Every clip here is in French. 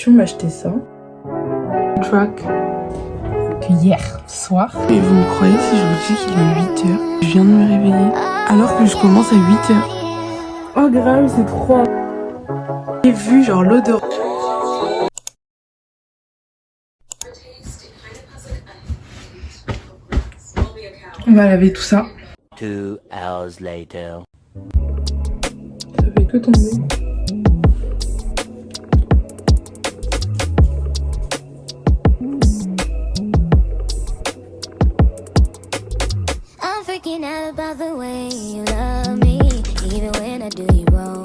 Tu m'as acheté ça. Track. Que hier soir. Et vous me croyez si je vous dis qu'il est 8h? Je viens de me réveiller. Alors que je commence à 8h. Oh grave, c'est trop. J'ai vu genre l'odeur. On va laver tout ça. 2 hours later. Ça fait que tomber. I'm freaking out about the way you love me, even when I do you wrong.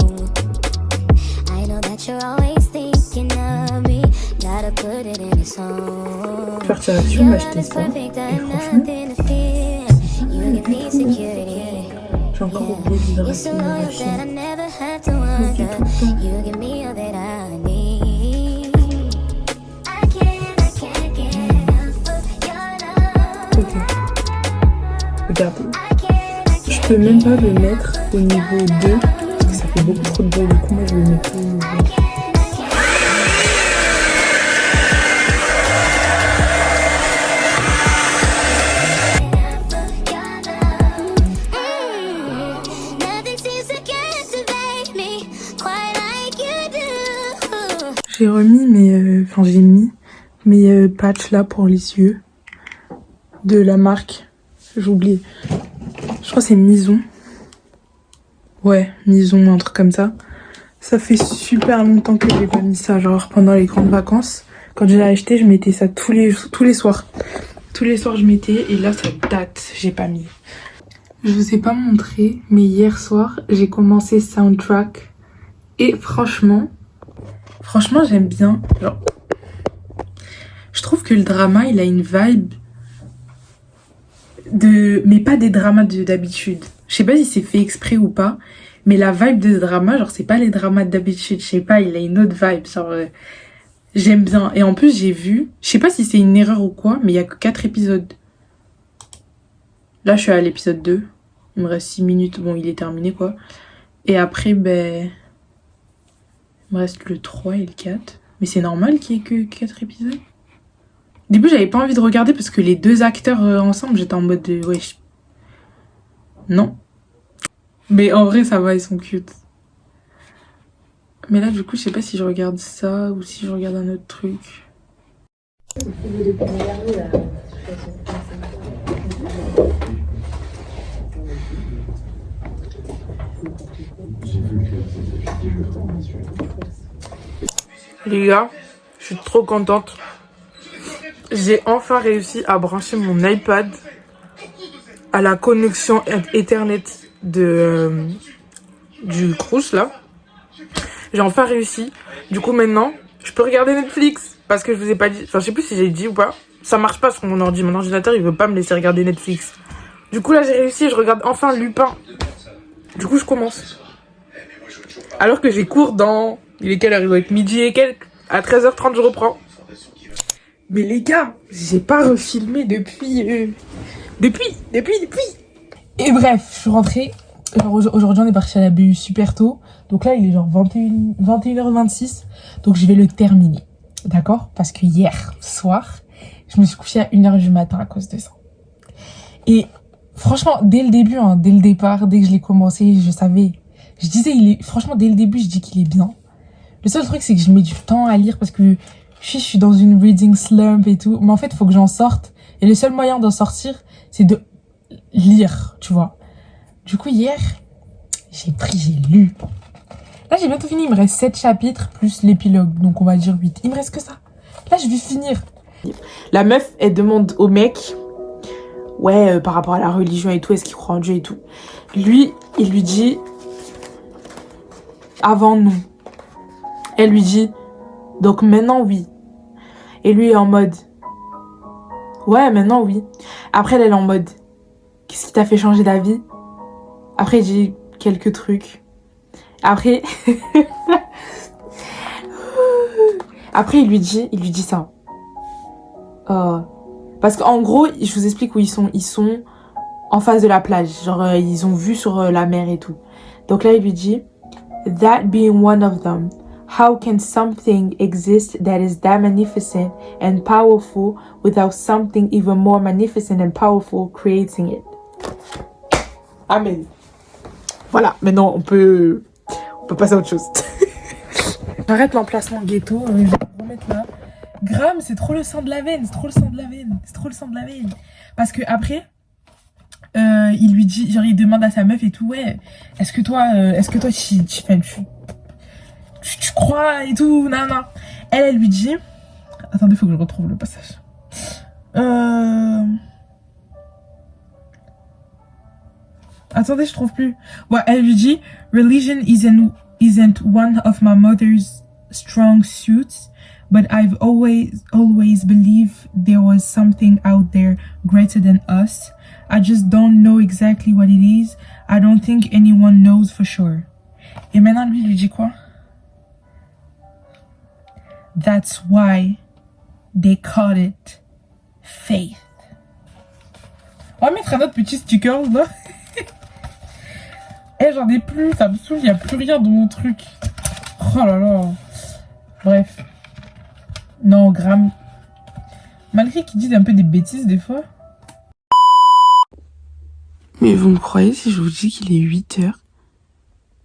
I know that you're always thinking of me, gotta put it in a song. Je vais partir là-dessus, on va acheter ça. Et franchement, j'ai encore oublié de You're so rester dans la loyal that I chaîne. never had to wonder. You give me all that I need. I can't get enough of your love. Ok. Regardez. Je peux même pas le mettre au niveau 2 parce que ça fait beaucoup trop de bruit. Du coup, moi je vais le mettre au niveau 1. Nothing seems to captivate me quite like you do. J'ai remis mes. Enfin, j'ai mis mes patchs là pour les yeux de la marque. J'ai oublié. Je crois que c'est Mison. Ouais, Mison, un truc comme ça. Ça fait super longtemps que j'ai pas mis ça. Genre pendant les grandes vacances. Quand je l'ai acheté, je mettais ça tous les soirs. Tous les soirs, je mettais. Et là, ça date. J'ai pas mis. Je vous ai pas montré, mais hier soir, j'ai commencé Soundtrack. Et franchement, j'aime bien. Genre, je trouve que le drama, il a une vibe mais pas des dramas d'habitude. Je sais pas si c'est fait exprès ou pas, mais la vibe de drama, genre, c'est pas les dramas d'habitude. Je sais pas, il a une autre vibe. Genre, j'aime bien. Et en plus, j'ai vu, je sais pas si c'est une erreur ou quoi, mais il y a que 4 épisodes. Là, je suis à l'épisode 2. Il me reste 6 minutes. Bon, il est terminé, quoi. Et après, ben, il me reste le 3 et le 4. Mais c'est normal qu'il y ait que 4 épisodes. Au début, j'avais pas envie de regarder parce que les deux acteurs ensemble, j'étais en mode de wesh. Non. Mais en vrai, ça va, ils sont cute. Mais là, du coup, je sais pas si je regarde ça ou si je regarde un autre truc. Les gars, je suis trop contente. J'ai enfin réussi à brancher mon iPad à la connexion Ethernet du Crous là. J'ai enfin réussi. Du coup maintenant, je peux regarder Netflix parce que je vous ai pas dit. Enfin, je sais plus si j'ai dit ou pas. Ça marche pas sur mon ordi. Mon ordinateur, il veut pas me laisser regarder Netflix. Du coup là, j'ai réussi. Je regarde enfin Lupin. Du coup, je commence. Alors que j'ai cours dans. Il est quelle heure? Il doit être midi et quelques. À 13h30, je reprends. Mais les gars, j'ai pas refilmé depuis. Et bref, je suis rentrée. Genre, aujourd'hui, on est parti à la BU super tôt. Donc là, il est genre 21h26. Donc je vais le terminer. D'accord? Parce que hier soir, je me suis couchée à 1h du matin à cause de ça. Et franchement, dès le début, hein, dès le départ, dès que je l'ai commencé, je savais. Je disais, franchement, dès le début, je dis qu'il est bien. Le seul truc, c'est que je mets du temps à lire parce que je suis dans une reading slump et tout. Mais en fait, il faut que j'en sorte. Et le seul moyen d'en sortir, c'est de lire, tu vois. Du coup, hier, j'ai lu. Là, j'ai bientôt fini. Il me reste 7 chapitres plus l'épilogue. Donc, on va dire 8. Il me reste que ça. Là, je vais finir. La meuf, elle demande au mec, ouais, par rapport à la religion et tout, est-ce qu'il croit en Dieu et tout. Lui, il lui dit, avant non. Elle lui dit, donc maintenant oui. Et lui est en mode, ouais, maintenant oui. Après, elle est en mode, qu'est-ce qui t'a fait changer d'avis? Après, il dit quelques trucs. Après, après il lui dit ça. Parce qu'en gros, je vous explique où ils sont. Ils sont en face de la plage. Genre, ils ont vu sur la mer et tout. Donc là, il lui dit, that being one of them, How can something exist that is that magnificent and powerful without something even more magnificent and powerful creating it? Amen. Voilà, maintenant on peut passer à autre chose. J'arrête l'emplacement ghetto, je vais le remettre là. Graham, c'est trop le sang de la veine, c'est trop le sang de la veine, c'est trop le sang de la veine. Parce que après, il lui dit, genre il demande à sa meuf et tout, ouais, est-ce que toi tu crois et tout, non. Elle lui dit, attendez, faut que je retrouve le passage. Attendez, je trouve plus. Ouais, elle lui dit, religion isn't one of my mother's strong suits, but I've always believed there was something out there greater than us. I just don't know exactly what it is. I don't think anyone knows for sure. Et maintenant, lui dit quoi? That's why they call it faith. On va mettre un autre petit sticker là. Eh, j'en ai plus, ça me saoule, il n'y a plus rien dans mon truc. Oh là là. Bref. Non, Graham. Malgré qu'il dise un peu des bêtises des fois. Mais vous me croyez si je vous dis qu'il est 8h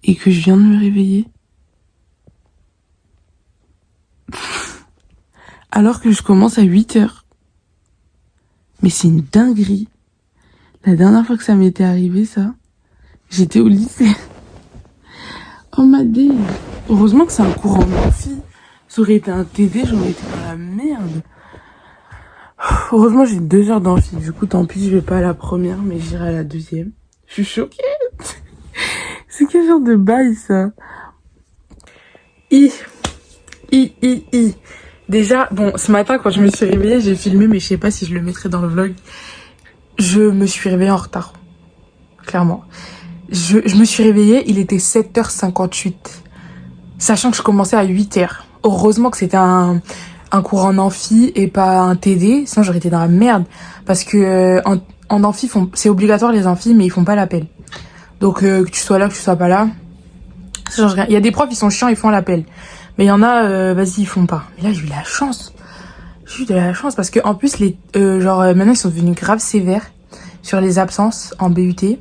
et que je viens de me réveiller? Alors que je commence à 8h. Mais c'est une dinguerie. La dernière fois que ça m'était arrivé, ça, j'étais au lycée. Oh ma dé. Heureusement que c'est un cours en amphi. Ça aurait été un TD, j'aurais été dans la merde. Heureusement, j'ai 2 heures d'amphi. Du coup, tant pis, je vais pas à la première, mais j'irai à la deuxième. Je suis choquée. C'est quel genre de bail, ça? Déjà, bon, ce matin, quand je me suis réveillée, j'ai filmé, mais je sais pas si je le mettrai dans le vlog. Je me suis réveillée en retard. Clairement. Je me suis réveillée, il était 7h58. Sachant que je commençais à 8h. Heureusement que c'était un cours en amphi et pas un TD, sinon j'aurais été dans la merde. Parce que en amphi, c'est obligatoire les amphis, mais ils font pas l'appel. Donc que tu sois là, que tu sois pas là, ça change rien. Il y a des profs, ils sont chiants, ils font l'appel. Mais il y en a, vas-y, ils font pas. Mais là, j'ai eu de la chance. J'ai eu de la chance parce que en plus, maintenant, ils sont devenus grave sévères sur les absences en BUT.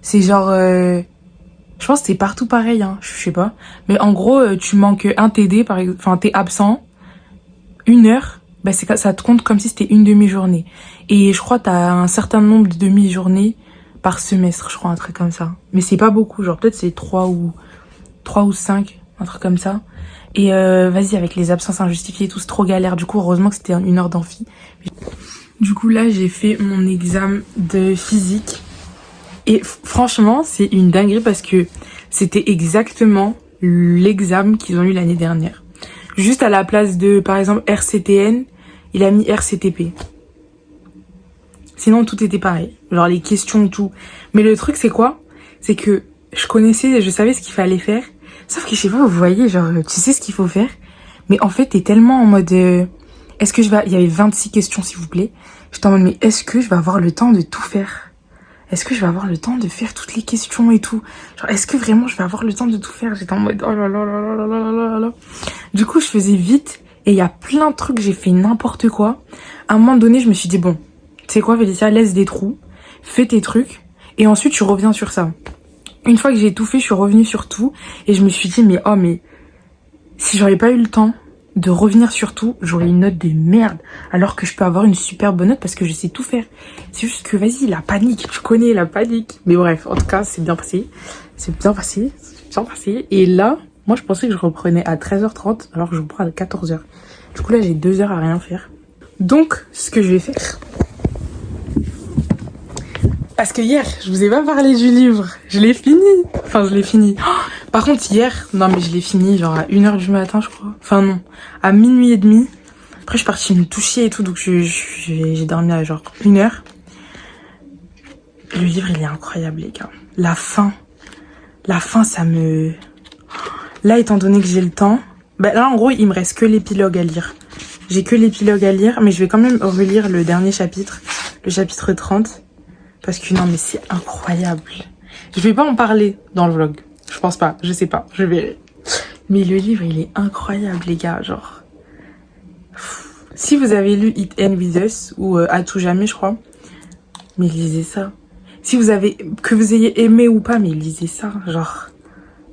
C'est genre, je pense que c'est partout pareil, hein, je sais pas. Mais en gros, tu manques un TD, par exemple, enfin, t'es absent 1 heure, bah ça te compte comme si c'était une demi-journée. Et je crois que t'as un certain nombre de demi-journées par semestre, je crois, un truc comme ça. Mais c'est pas beaucoup, genre peut-être c'est 3 ou 5, un truc comme ça. Et vas-y, avec les absences injustifiées et tout, c'est trop galère. Du coup, heureusement que c'était 1 heure d'amphi. Du coup, là, j'ai fait mon examen de physique. Et franchement, c'est une dinguerie parce que c'était exactement l'examen qu'ils ont eu l'année dernière. Juste à la place de, par exemple, RCTN, il a mis RCTP. Sinon, tout était pareil. Genre les questions, tout. Mais le truc, c'est quoi? C'est que je savais ce qu'il fallait faire. Sauf que je sais pas, vous voyez, genre, tu sais ce qu'il faut faire. Mais en fait, t'es tellement en mode, il y avait 26 questions, s'il vous plaît. J'étais en mode, mais est-ce que je vais avoir le temps de tout faire? Est-ce que je vais avoir le temps de faire toutes les questions et tout? Genre, est-ce que vraiment je vais avoir le temps de tout faire? J'étais en mode, oh là là là là là là là là. Du coup, je faisais vite et il y a plein de trucs, j'ai fait n'importe quoi. À un moment donné, je me suis dit, bon, tu sais quoi, Félicia, laisse des trous, fais tes trucs et ensuite tu reviens sur ça. Une fois que j'ai tout fait, je suis revenue sur tout et je me suis dit, mais si j'aurais pas eu le temps de revenir sur tout, j'aurais une note de merde. Alors que je peux avoir une super bonne note parce que je sais tout faire. C'est juste que, vas-y, la panique, tu connais la panique. Mais bref, en tout cas, c'est bien passé. Et là, moi, je pensais que je reprenais à 13h30 alors que je reprends à 14h. Du coup, là, j'ai 2 heures à rien faire. Donc, ce que je vais faire... Parce que hier, je vous ai pas parlé du livre. Je l'ai fini. Oh, par contre, hier, non mais je l'ai fini genre à 1h du matin, je crois. Enfin non, à minuit et demi. Après, je suis partie me toucher et tout, donc j'ai dormi à genre 1 heure. Le livre, il est incroyable, les gars. La fin, ça me... Là, étant donné que j'ai le temps... là, en gros, il me reste que l'épilogue à lire. J'ai que l'épilogue à lire, mais je vais quand même relire le dernier chapitre, le chapitre 30. Parce que non, mais c'est incroyable. Je vais pas en parler dans le vlog. Je pense pas, je sais pas, je verrai. Mais le livre, il est incroyable, les gars. Genre, si vous avez lu It Ends With Us ou À tout jamais, je crois, mais lisez ça. Si vous avez, que vous ayez aimé ou pas, mais lisez ça. Genre,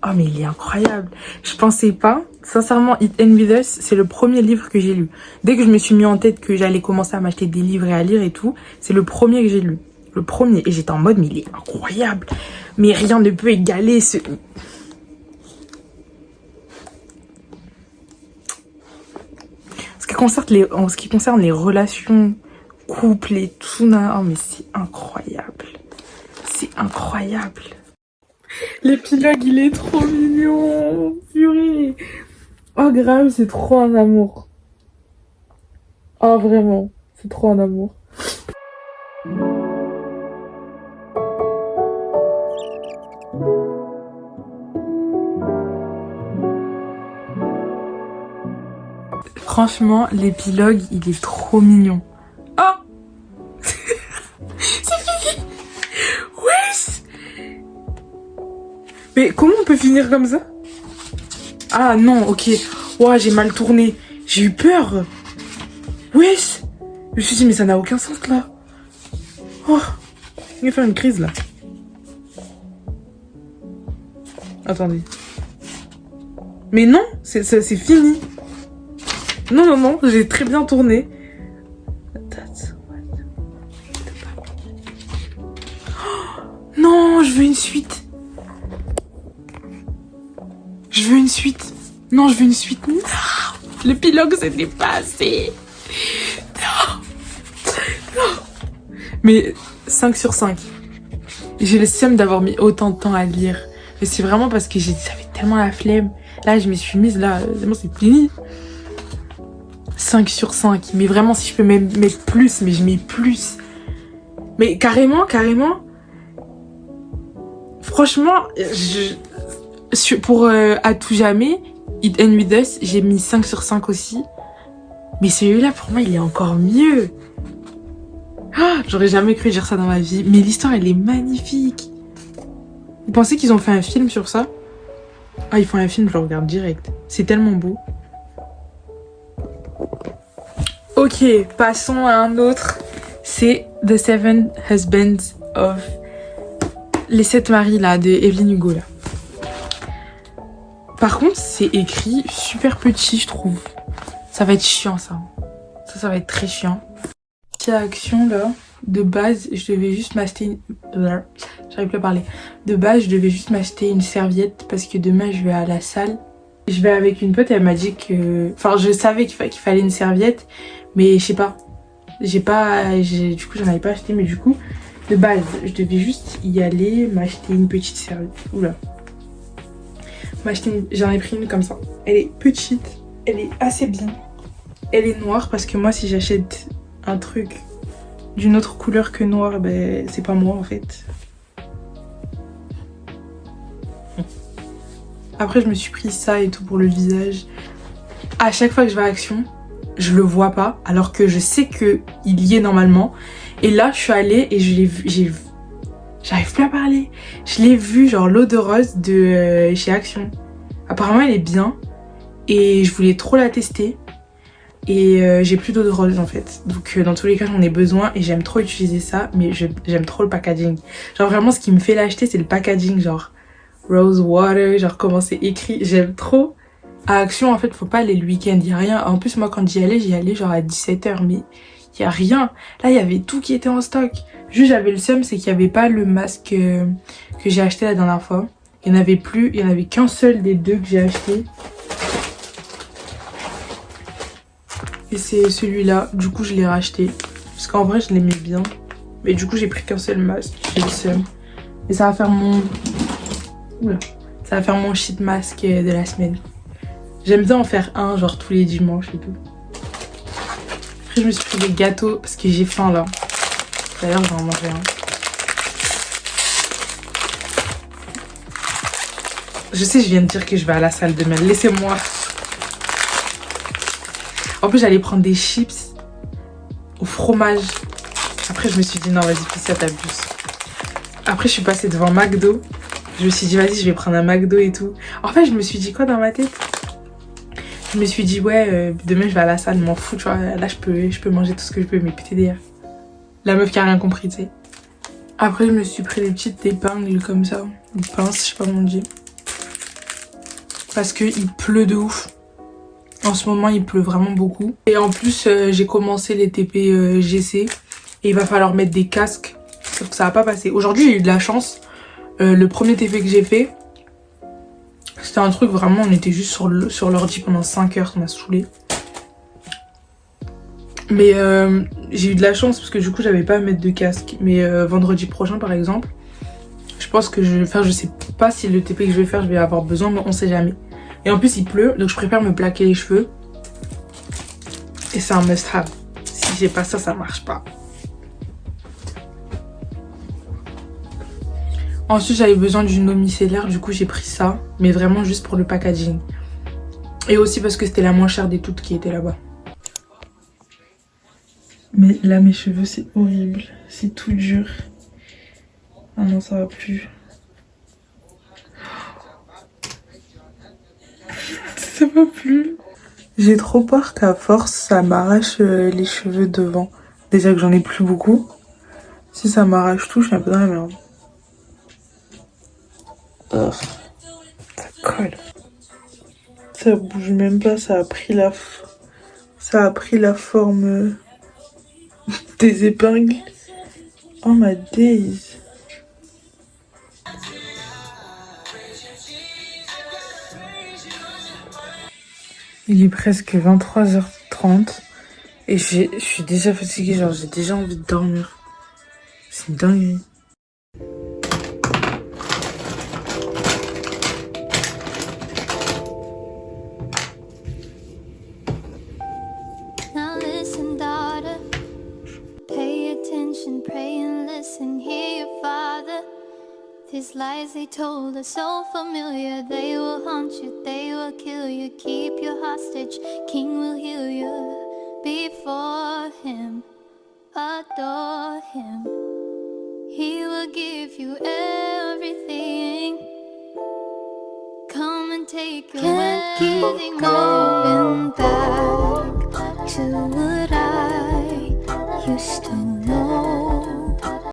oh, mais il est incroyable. Je pensais pas, sincèrement, It Ends With Us, c'est le premier livre que j'ai lu. Dès que je me suis mis en tête que j'allais commencer à m'acheter des livres et à lire et tout, c'est le premier que j'ai lu. Le premier. Et j'étais en mode, mais il est incroyable. Mais rien ne peut égaler ce... En ce qui concerne les relations, couple et tout, oh mais c'est incroyable. C'est incroyable. L'épilogue, il est trop mignon. Purée. Oh grave, c'est trop un amour. Oh vraiment, c'est trop un amour. Franchement, l'épilogue, il est trop mignon. Oh c'est fini. Wesh. Mais comment on peut finir comme ça? Ah non, ok. Ouah, j'ai mal tourné. J'ai eu peur. Wesh. Je me suis dit, mais ça n'a aucun sens là. Oh, il va faire une crise là. Attendez. Mais non, c'est fini. Non, non, non, j'ai très bien tourné. Oh, non, je veux une suite. Je veux une suite. Non, je veux une suite. Non. L'épilogue, c'était pas assez. Non. Non. Mais 5 sur 5. J'ai le seum d'avoir mis autant de temps à lire. Mais c'est vraiment parce que j'avais tellement la flemme. Là, je me suis mise, là, c'est fini. 5 sur 5. Mais vraiment, si je peux même mettre plus, mais je mets plus. Mais carrément. Franchement, pour À tout jamais, It Ends With Us, j'ai mis 5 sur 5 aussi. Mais celui-là, pour moi, il est encore mieux. Ah, j'aurais jamais cru dire ça dans ma vie. Mais l'histoire, elle est magnifique. Vous pensez qu'ils ont fait un film sur ça? Ah, ils font un film, je le regarde direct. C'est tellement beau. Ok, passons à un autre. C'est The Seven Husbands of... Les 7 maris, là, de Evelyn Hugo, là. Par contre, c'est écrit super petit, je trouve. Ça va être chiant, ça. Ça va être très chiant. Petite action, là. De base, je devais juste m'acheter une... J'arrive plus à parler. De base, je devais juste m'acheter une serviette parce que demain, je vais à la salle. Je vais avec une pote, elle m'a dit que... Enfin, je savais qu'il fallait une serviette, mais je sais pas. Du coup, j'en avais pas acheté, mais du coup, de base, je devais juste y aller, m'acheter une petite serviette. Oula. J'en ai pris une comme ça. Elle est petite, elle est assez bien. Elle est noire parce que moi, si j'achète un truc d'une autre couleur que noir, ben, c'est pas moi en fait. Après, je me suis pris ça et tout pour le visage. À chaque fois que je vais à Action, je le vois pas, alors que je sais qu'il y est normalement. Et là, je suis allée et je l'ai vu. J'arrive plus à parler. Je l'ai vu, genre l'eau de rose de chez Action. Apparemment, elle est bien. Et je voulais trop la tester. Et j'ai plus d'eau de rose en fait. Donc dans tous les cas, j'en ai besoin et j'aime trop utiliser ça. Mais j'aime trop le packaging. Genre vraiment, ce qui me fait l'acheter, c'est le packaging. Genre Rose Water, genre comment c'est écrit. J'aime trop. À Action, en fait, faut pas aller le week-end. Y a rien. En plus, moi, quand j'y allais genre à 17h. Mais y a rien. Là, il y avait tout qui était en stock. Juste, j'avais le seum, c'est qu'il y avait pas le masque que j'ai acheté la dernière fois. Il y en avait plus. Il y en avait qu'un seul des deux que j'ai acheté. Et c'est celui-là. Du coup, je l'ai racheté. Parce qu'en vrai, je l'aimais bien. Mais du coup, j'ai pris qu'un seul masque. J'ai le seum. Et ça va faire mon... Oula. Ça va faire mon shit masque de la semaine. J'aime bien en faire un, genre tous les dimanches et tout. Après, je me suis pris des gâteaux parce que j'ai faim là. D'ailleurs, je vais en manger un. Je sais, je viens de dire que je vais à la salle demain. Laissez-moi. En plus, j'allais prendre des chips au fromage. Après, je me suis dit, non, vas-y, ça t'abuse. Après, je suis passée devant McDo. Je me suis dit, vas-y, je vais prendre un McDo et tout. En fait, je me suis dit quoi dans ma tête? Je me suis dit, ouais, demain je vais à la salle, m'en fous, tu vois. Là, je peux manger tout ce que je peux, mais PTDR. La meuf qui a rien compris, tu sais. Après, je me suis pris des petites épingles comme ça. Des pinces, je sais pas comment on dit. Parce qu'il pleut de ouf. En ce moment, il pleut vraiment beaucoup. Et en plus, j'ai commencé les TP GC. Et il va falloir mettre des casques. Sauf que ça va pas passer. Aujourd'hui, j'ai eu de la chance. Le premier TP que j'ai fait, c'était un truc vraiment, on était juste sur l'ordi pendant 5 heures, ça m'a saoulé. Mais j'ai eu de la chance parce que du coup, j'avais pas à mettre de casque. Mais vendredi prochain, par exemple, je pense que je sais pas si le TP que je vais faire, je vais avoir besoin, mais on sait jamais. Et en plus, il pleut, donc je préfère me plaquer les cheveux. Et c'est un must-have. Si j'ai pas ça, ça marche pas. Ensuite, j'avais besoin d'une eau micellaire, du coup, j'ai pris ça. Mais vraiment juste pour le packaging. Et aussi parce que c'était la moins chère des toutes qui étaient là-bas. Mais là, mes cheveux, c'est horrible. C'est tout dur. Ah non, ça va plus. Ça va plus. J'ai trop peur qu'à force, ça m'arrache les cheveux devant. Déjà que j'en ai plus beaucoup. Si ça m'arrache tout, je suis un peu dans la merde. Ça colle. Ça bouge même pas, ça a pris la forme des épingles. Oh ma days. Il est presque 23h30 et je suis déjà fatiguée, genre j'ai déjà envie de dormir. C'est une dinguerie. Now listen, daughter. Pay attention, pray and listen. Hear your father. These lies they told are so familiar. They will haunt you, they will kill you. Keep you hostage, king will heal you. Before him, adore him. He will give you everything. Come and take your wedding. Going back to what I used to know.